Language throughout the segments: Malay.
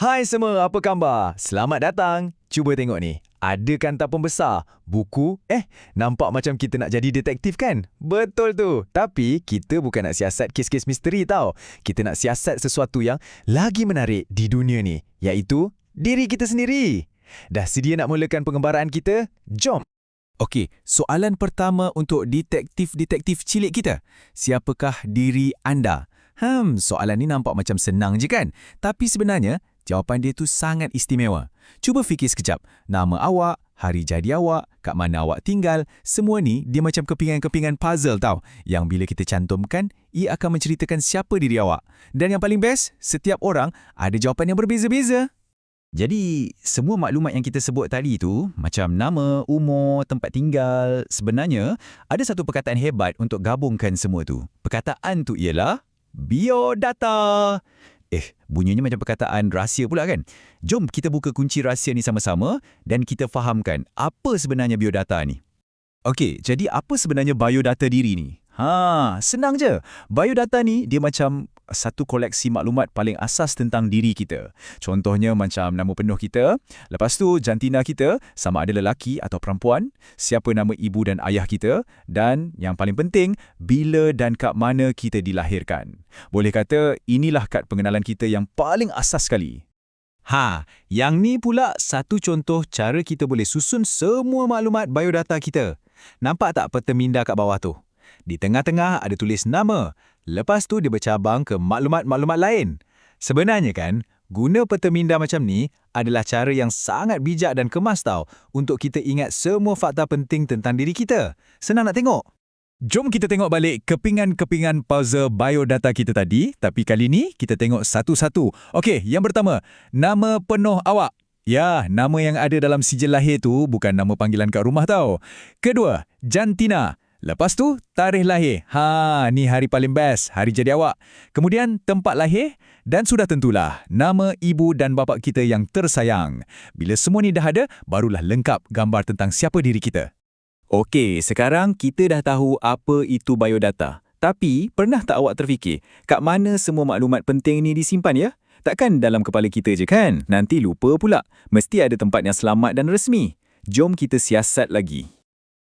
Hai semua, apa khabar? Selamat datang. Cuba tengok ni. Ada kan tak pembesar? Buku? Nampak macam kita nak jadi detektif kan? Betul tu. Tapi kita bukan nak siasat kes-kes misteri tau. Kita nak siasat sesuatu yang lagi menarik di dunia ni, iaitu diri kita sendiri. Dah sedia nak mulakan pengembaraan kita? Jom. Okey, soalan pertama untuk detektif-detektif cilik kita. Siapakah diri anda? Soalan ni nampak macam senang je kan? Tapi sebenarnya, jawapan dia tu sangat istimewa. Cuba fikir sekejap. Nama awak, hari jadi awak, kat mana awak tinggal, semua ni dia macam kepingan-kepingan puzzle tau. Yang bila kita cantumkan, ia akan menceritakan siapa diri awak. Dan yang paling best, setiap orang ada jawapan yang berbeza-beza. Jadi, semua maklumat yang kita sebut tadi tu, macam nama, umur, tempat tinggal, sebenarnya ada satu perkataan hebat untuk gabungkan semua tu. Perkataan tu ialah biodata. Bunyinya macam perkataan rahsia pula kan? Jom kita buka kunci rahsia ni sama-sama dan kita fahamkan apa sebenarnya biodata ni. Okey, jadi apa sebenarnya biodata diri ni? Senang je. Biodata ni dia macam satu koleksi maklumat paling asas tentang diri kita. Contohnya macam nama penuh kita, lepas tu jantina kita, sama ada lelaki atau perempuan, siapa nama ibu dan ayah kita, dan yang paling penting, bila dan kat mana kita dilahirkan. Boleh kata inilah kad pengenalan kita yang paling asas sekali. Yang ni pula satu contoh cara kita boleh susun semua maklumat biodata kita. Nampak tak peta minda kat bawah tu? Di tengah-tengah ada tulis nama. Lepas tu dia bercabang ke maklumat-maklumat lain. Sebenarnya kan, guna peta minda macam ni adalah cara yang sangat bijak dan kemas tau untuk kita ingat semua fakta penting tentang diri kita. Senang nak tengok. Jom kita tengok balik kepingan-kepingan puzzle biodata kita tadi, tapi kali ni kita tengok satu-satu. Okey, yang pertama, nama penuh awak. Ya, nama yang ada dalam sijil lahir tu bukan nama panggilan kat rumah tau. Kedua, jantina. Lepas tu, tarikh lahir. Ni hari paling best, hari jadi awak. Kemudian, tempat lahir dan sudah tentulah nama ibu dan bapa kita yang tersayang. Bila semua ni dah ada, barulah lengkap gambar tentang siapa diri kita. Okey, sekarang kita dah tahu apa itu biodata. Tapi, pernah tak awak terfikir, kat mana semua maklumat penting ni disimpan ya? Takkan dalam kepala kita je kan? Nanti lupa pula. Mesti ada tempat yang selamat dan resmi. Jom kita siasat lagi.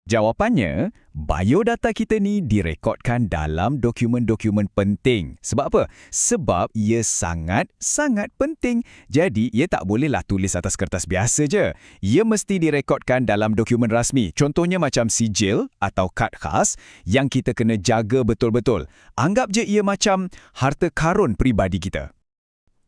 Jawapannya, biodata kita ni direkodkan dalam dokumen-dokumen penting. Sebab apa? Sebab ia sangat-sangat penting. Jadi, ia tak bolehlah tulis atas kertas biasa je. Ia mesti direkodkan dalam dokumen rasmi. Contohnya macam sijil atau kad khas yang kita kena jaga betul-betul. Anggap je ia macam harta karun peribadi kita.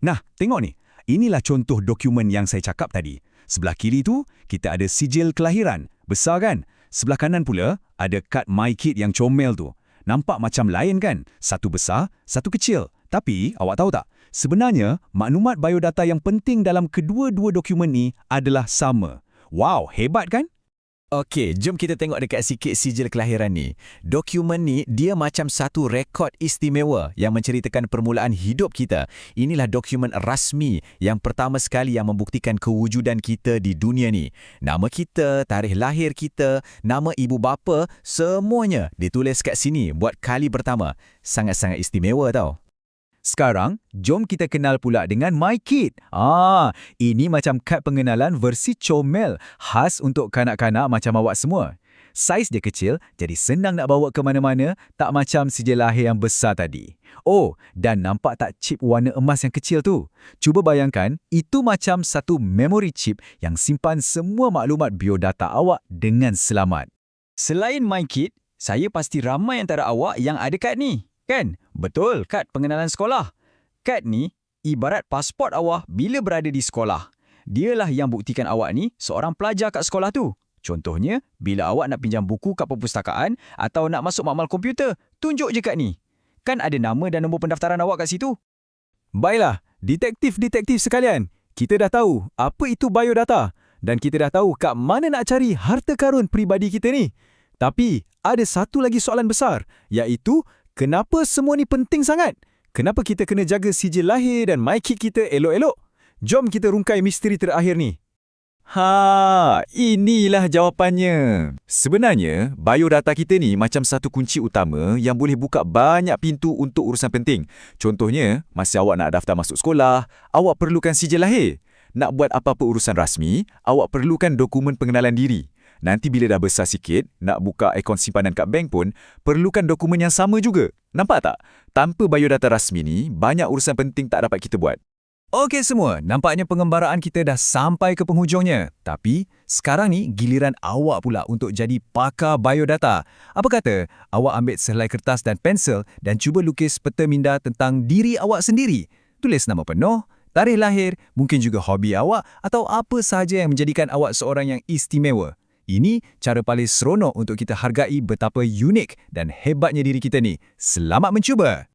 Nah, tengok ni. Inilah contoh dokumen yang saya cakap tadi. Sebelah kiri tu, kita ada sijil kelahiran. Besar kan? Sebelah kanan pula, ada kad MyKid yang comel tu. Nampak macam lain kan? Satu besar, satu kecil. Tapi, awak tahu tak? Sebenarnya, maklumat biodata yang penting dalam kedua-dua dokumen ni adalah sama. Wow, hebat kan? Okey, jom kita tengok dekat sikit sijil kelahiran ni. Dokumen ni, dia macam satu rekod istimewa yang menceritakan permulaan hidup kita. Inilah dokumen rasmi yang pertama sekali yang membuktikan kewujudan kita di dunia ni. Nama kita, tarikh lahir kita, nama ibu bapa, semuanya ditulis kat sini buat kali pertama. Sangat-sangat istimewa tau. Sekarang, jom kita kenal pula dengan MyKid. Ini macam kad pengenalan versi comel, khas untuk kanak-kanak macam awak semua. Saiz dia kecil, jadi senang nak bawa ke mana-mana, tak macam sijil lahir yang besar tadi. Dan nampak tak chip warna emas yang kecil tu? Cuba bayangkan, itu macam satu memory chip yang simpan semua maklumat biodata awak dengan selamat. Selain MyKid, saya pasti ramai antara awak yang ada kad ni. Kan? Betul, kad pengenalan sekolah. Kad ni ibarat pasport awak bila berada di sekolah. Dialah yang buktikan awak ni seorang pelajar kat sekolah tu. Contohnya, bila awak nak pinjam buku kat perpustakaan atau nak masuk makmal komputer, tunjuk je kad ni. Kan ada nama dan nombor pendaftaran awak kat situ. Baiklah, detektif-detektif sekalian. Kita dah tahu apa itu biodata dan kita dah tahu kat mana nak cari harta karun peribadi kita ni. Tapi, ada satu lagi soalan besar, iaitu kenapa semua ni penting sangat? Kenapa kita kena jaga sijil lahir dan MyKid kita elok-elok? Jom kita rungkai misteri terakhir ni. Inilah jawapannya. Sebenarnya, biodata kita ni macam satu kunci utama yang boleh buka banyak pintu untuk urusan penting. Contohnya, masa awak nak daftar masuk sekolah, awak perlukan sijil lahir. Nak buat apa-apa urusan rasmi, awak perlukan dokumen pengenalan diri. Nanti bila dah besar sikit, nak buka akaun simpanan kat bank pun, perlukan dokumen yang sama juga. Nampak tak? Tanpa biodata rasmi ni, banyak urusan penting tak dapat kita buat. Okey semua, nampaknya pengembaraan kita dah sampai ke penghujungnya. Tapi, sekarang ni giliran awak pula untuk jadi pakar biodata. Apa kata, awak ambil sehelai kertas dan pensel dan cuba lukis peta minda tentang diri awak sendiri. Tulis nama penuh, tarikh lahir, mungkin juga hobi awak atau apa sahaja yang menjadikan awak seorang yang istimewa. Ini cara paling seronok untuk kita hargai betapa unik dan hebatnya diri kita ni. Selamat mencuba!